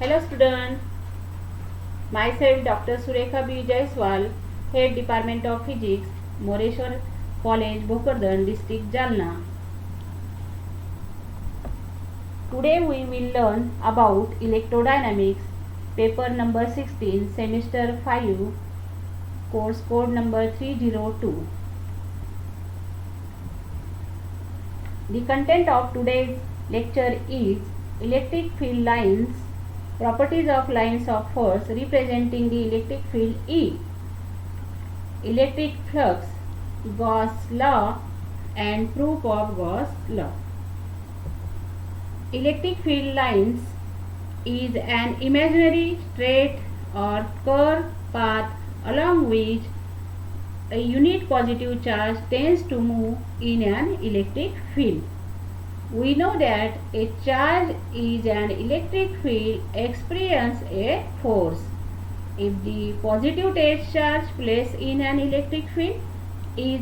Hello student, myself Dr. Surekha B. Jaiswal, Head Department of Physics, Moreshwar College, Bhokardan, District, Jalna. Today we will learn about electrodynamics, paper number 16, semester 5, course code number 302. The content of today's lecture is electric field lines, properties of lines of force representing the electric field E, electric flux, Gauss law and proof of Gauss law. Electric field lines is an imaginary straight or curved path along which a unit positive charge tends to move in an electric field. We know that a charge is an electric field experiences a force. If the positive charge placed in an electric field is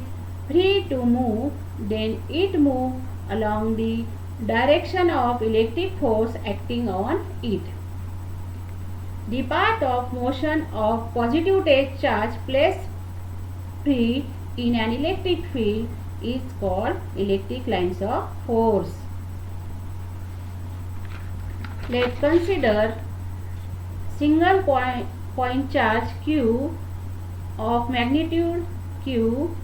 free to move, then it moves along the direction of electric force acting on it. The path of motion of positive charge placed free in an electric field is called electric lines of force. Let's consider single point charge Q of magnitude Q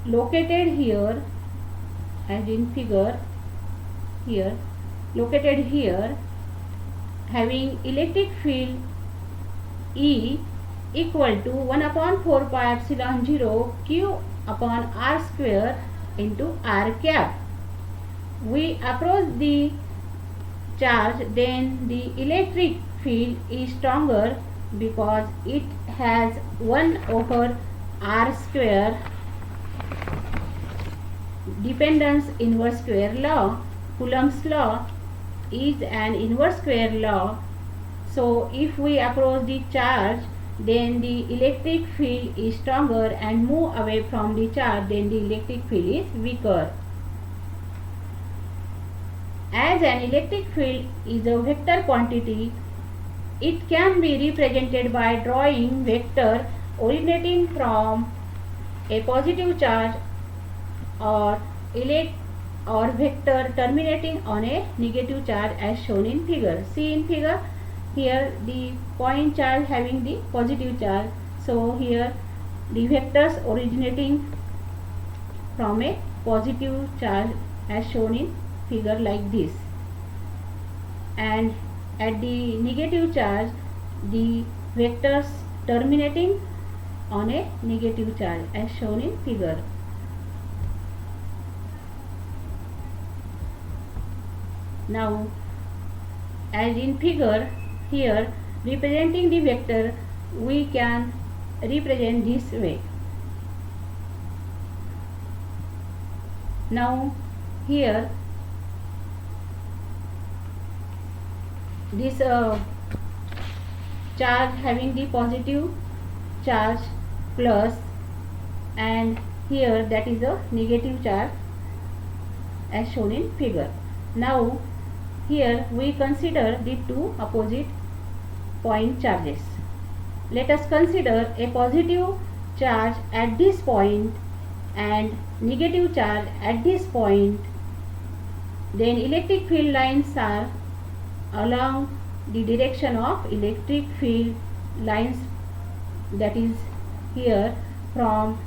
located here, as in figure here, located here, having electric field E equal to 1 upon 4 pi epsilon 0 Q upon R square into R cap. We approach the charge, then the electric field is stronger because it has 1 over R square dependence inverse square law. Coulomb's law is an inverse square law. So if we approach the charge, then the electric field is stronger and move away from the charge, then the electric field is weaker. As an electric field is a vector quantity, it can be represented by drawing vector originating from a positive charge or vector terminating on a negative charge as shown in figure. See in figure, here the point charge having the positive charge. So here the vectors originating from a positive charge as shown in figure like this, and at the negative charge the vectors terminating on a negative charge as shown in figure. Now as in figure, here representing the vector we can represent this way. Now here this charge having the positive charge plus, and here that is a negative charge as shown in figure. Now here we consider the two opposite point charges. Let us consider a positive charge at this point and negative charge at this point. Then electric field lines are along the direction of electric field lines, that is here from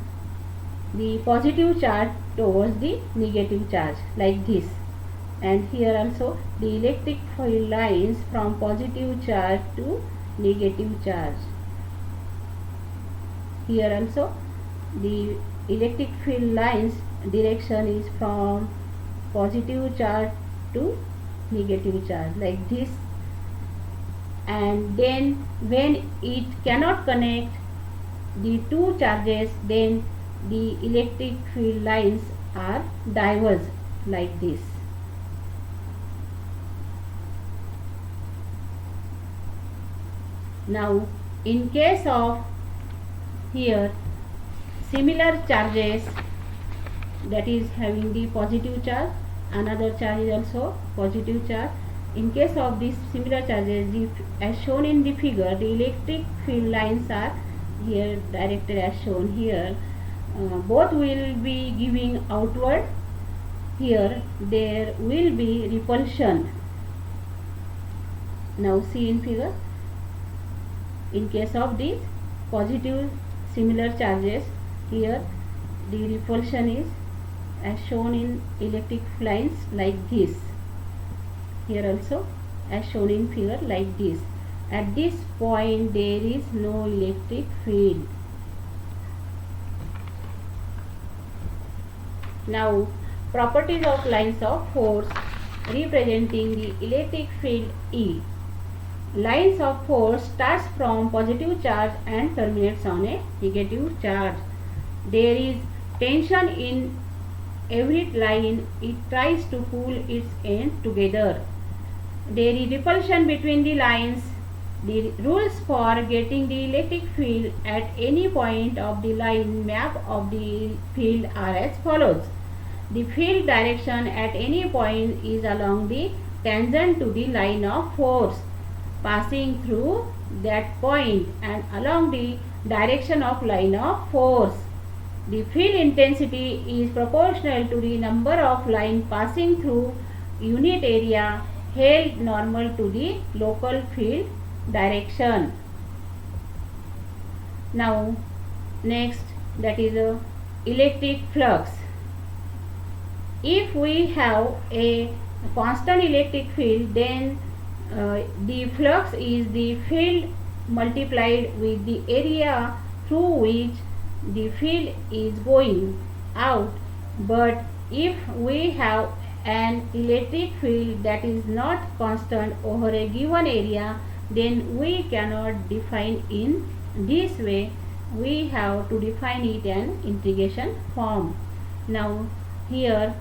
the positive charge towards the negative charge like this, and here also the electric field lines from positive charge to negative charge. Here also the electric field lines direction is from positive charge to negative charge like this, and then when it cannot connect the two charges, then the electric field lines are diverged like this. Now in case of here similar charges, that is having the positive charge, another charge is also positive charge, In case of these similar charges, as shown in the figure, the electric field lines are here directed as shown here. Both will be giving outward. Here there will be repulsion. Now see in figure. In case of these positive similar charges, here the repulsion is as shown in electric lines like this. Here also as shown in figure like this. At this point there is no electric field. Now properties of lines of force representing the electric field E. Lines of force starts from positive charge and terminates on a negative charge. There is tension in every line. It tries to pull its ends together. There is repulsion between the lines. The rules for getting the electric field at any point of the line map of the field are as follows. The field direction at any point is along the tangent to the line of force passing through that point and along the direction of line of force. The field intensity is proportional to the number of lines passing through unit area held normal to the local field direction. Now next, that is a electric flux. If we have a constant electric field, then the flux is the field multiplied with the area through which the field is going out. But if we have an electric field that is not constant over a given area, then we cannot define in this way. We have to define it in integration form. Now here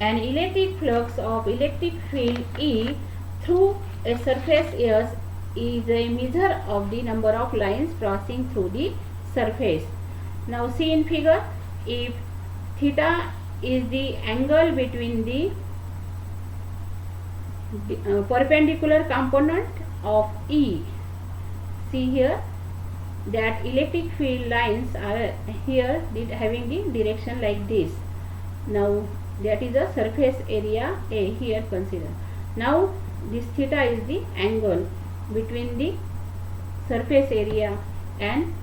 an electric flux of electric field E through a surface S is a measure of the number of lines crossing through the surface. Now see in figure, if theta is the angle between the perpendicular component of E, see here that electric field lines are here having the direction like this. Now that is a surface area A here consider. Now this theta is the angle between the surface area and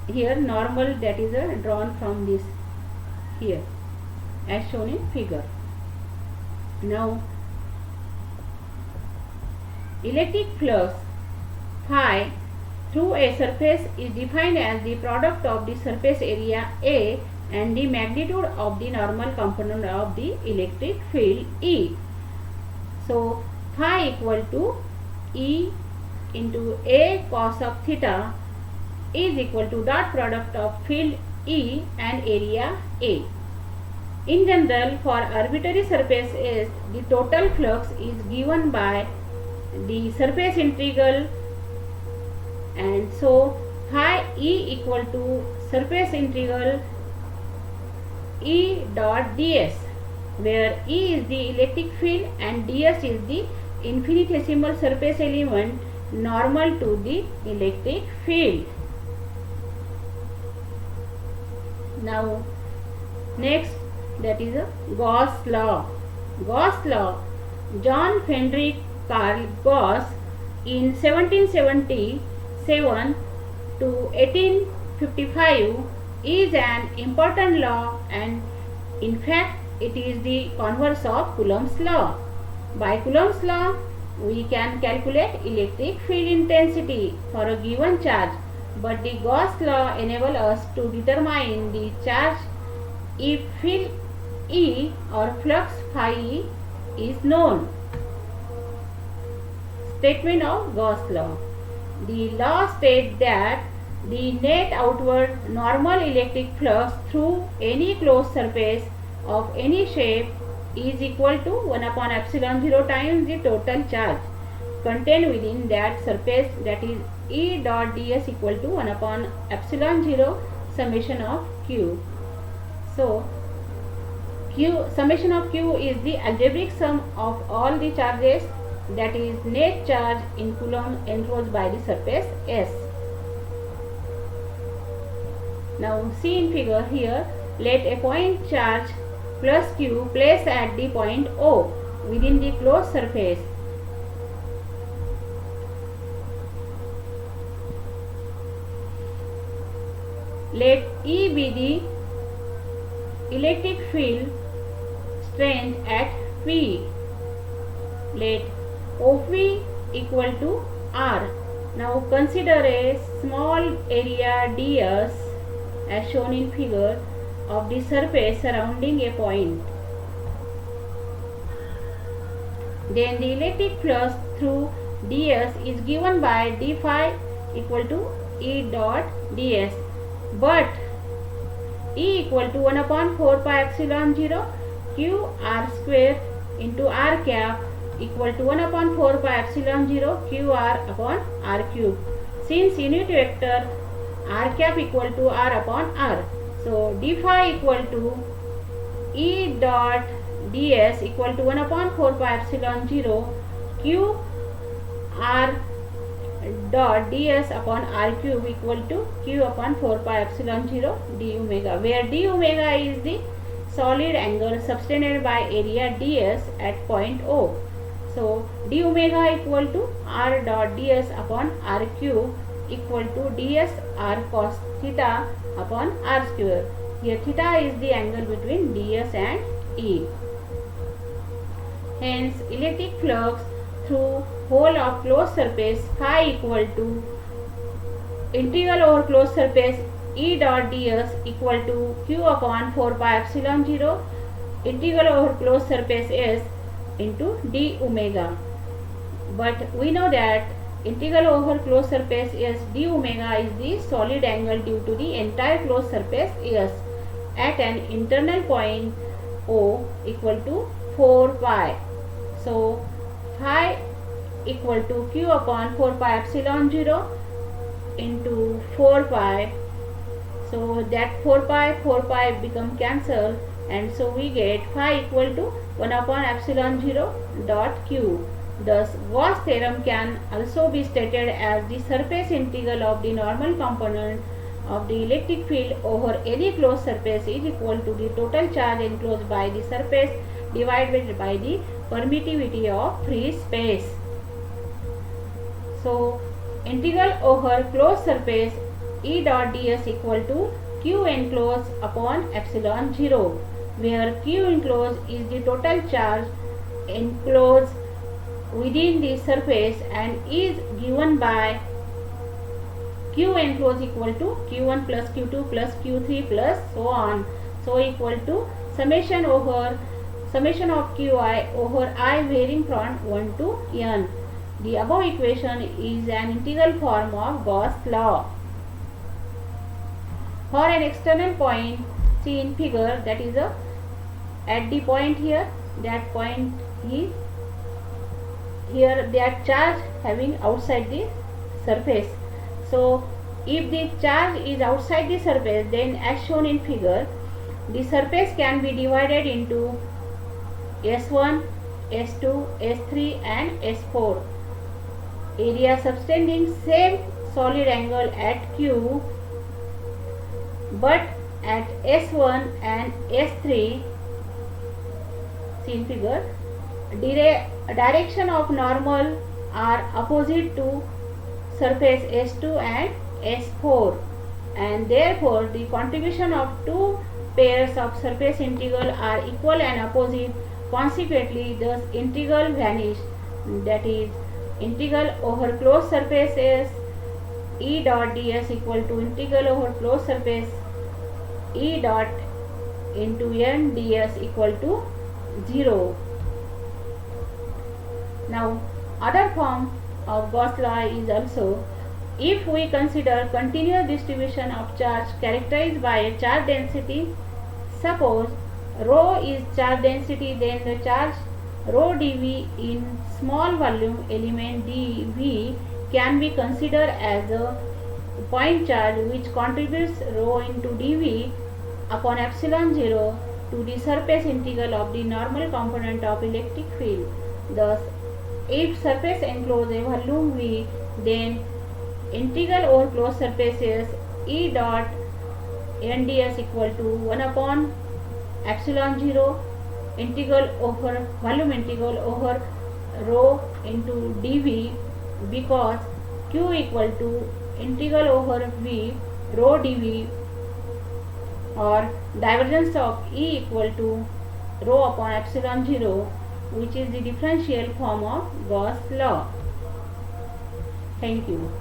here normal, that is drawn from this here as shown in figure. Now electric flux phi through a surface is defined as the product of the surface area A and the magnitude of the normal component of the electric field E. So phi equal to E into A cos of theta is equal to dot product of field E and area A. In general, for arbitrary surface S, the total flux is given by the surface integral, and so phi E equal to surface integral E dot ds, where E is the electric field and ds is the infinitesimal surface element normal to the electric field. Now next, that is a Gauss law. Gauss law, John Frederick Karl Gauss in 1777 to 1855 is an important law, and in fact it is the converse of Coulomb's law. By Coulomb's law we can calculate electric field intensity for a given charge, but the Gauss law enables us to determine the charge if field E or flux phi E is known. Statement of Gauss law. The law states that the net outward normal electric flux through any closed surface of any shape is equal to 1 upon epsilon 0 times the total charge contained within that surface, that is E dot ds equal to 1 upon epsilon 0 summation of q. So q, summation of q is the algebraic sum of all the charges that is net charge in coulomb enclosed by the surface S. Now see in figure here, let a point charge plus q placed at the point O within the closed surface. Let E be the electric field strength at P. Let OP equal to R. Now consider a small area ds as shown in figure of the surface surrounding a point. Then the electric flux through ds is given by d phi equal to E dot ds, but E equal to 1 upon 4 pi epsilon 0 q r square into r cap equal to 1 upon 4 pi epsilon 0 q r upon r cube. Since unit vector r cap equal to r upon r, so d phi equal to E dot ds equal to 1 upon 4 pi epsilon 0 q r dot ds upon r cube equal to q upon 4 pi epsilon 0 d omega, where d omega is the solid angle subtended by area ds at point O. So d omega equal to r dot ds upon r cube equal to ds r cos theta upon r square. Here theta is the angle between ds and E. Hence electric flux through whole of closed surface phi equal to integral over closed surface E dot ds equal to q upon 4 pi epsilon 0 integral over closed surface S into d omega. But we know that integral over closed surface S d omega is the solid angle due to the entire closed surface S at an internal point O equal to 4 pi. So phi equal to q upon 4 pi epsilon 0 into 4 pi. So that 4 pi become cancelled, and so we get phi equal to 1 upon epsilon 0 dot q. Thus Gauss theorem can also be stated as the surface integral of the normal component of the electric field over any closed surface is equal to the total charge enclosed by the surface divided by the permittivity of free space. So integral over closed surface E dot ds equal to q enclosed upon epsilon 0, where q enclosed is the total charge enclosed within the surface and is given by q enclosed equal to q1 plus q2 plus q3 plus so on, so equal to summation of qi over I varying from 1 to n. The above equation is an integral form of Gauss law. For an external point, see in figure, that is at the point here, that point is here, that charge having outside the surface. So if the charge is outside the surface, then as shown in figure, the surface can be divided into S1, S2, S3 and S4. Area subtending same solid angle at Q, but at S1 and S3, see in figure, direction of normal are opposite to surface S2 and S4, and therefore the contribution of two pairs of surface integral are equal and opposite. Consequently, thus integral vanish, that is integral over closed surface S E dot ds equal to integral over closed surface E dot into n ds equal to 0. Now other form of Gauss law is also, if we consider continuous distribution of charge characterized by a charge density, suppose rho is charge density, then the charge rho dV in small volume element dV can be considered as a point charge which contributes rho into dV upon epsilon 0 to the surface integral of the normal component of electric field. Thus If surface enclose a volume V, then integral over closed surfaces E dot NDS equal to 1 upon epsilon 0 integral over volume integral over rho into dV, because Q equal to integral over V rho dV, or divergence of E equal to rho upon epsilon 0, which is the differential form of Gauss law. Thank you.